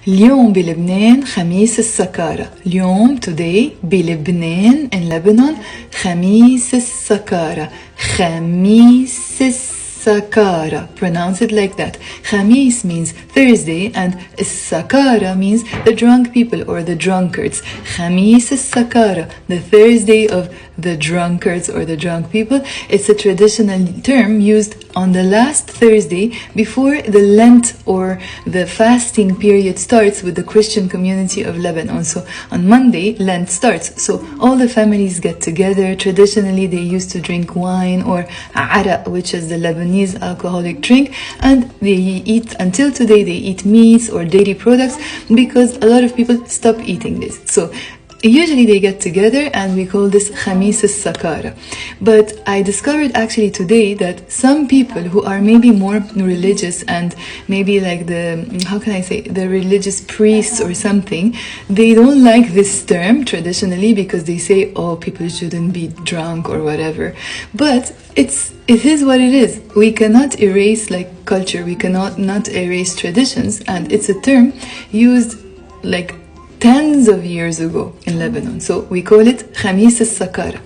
اليوم بلبنان خميس السكارة. اليوم today بلبنان in Lebanon خميس السكارة. خميس السكارة. Pronounce it like that. Khamis means Thursday and Sakara means the drunk people or the drunkards. Khamis Sakara, the Thursday of the drunkards or the drunk people. It's a traditional term used on the last Thursday before the Lent or the fasting period starts with the Christian community of Lebanon. So on Monday, Lent starts. So all the families get together. Traditionally, they used to drink wine or ara, which is the Lebanese alcoholic drink, and they eat, until today, they eat meats or dairy products because a lot of people stop eating this. So usually they get together and we call this Khamis al-Sakara. But I discovered actually today that some people who are maybe more religious and maybe like the religious priests or something, they don't like this term traditionally because they say, oh, people shouldn't be drunk or whatever. But it is what it is. We cannot erase like culture, we cannot not erase traditions, and it's a term used like tens of years ago in Lebanon. So we call it Khamis al-Sakara.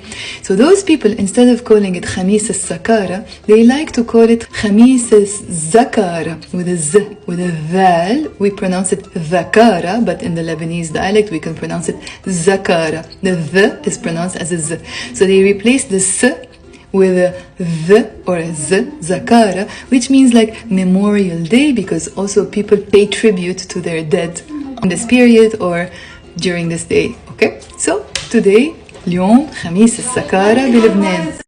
So those people, instead of calling it Khamis al-Sakara, they like to call it Khamis al-Zakara with a Z, with a Val. We pronounce it Zakara, but in the Lebanese dialect we can pronounce it Zakara. The V is pronounced as a Z. So they replace the S with a V or a Z, Zakara, which means like Memorial Day, because also people pay tribute to their dead on this period or during this day. Okay, so today اليوم خميس السكارة بلبنان.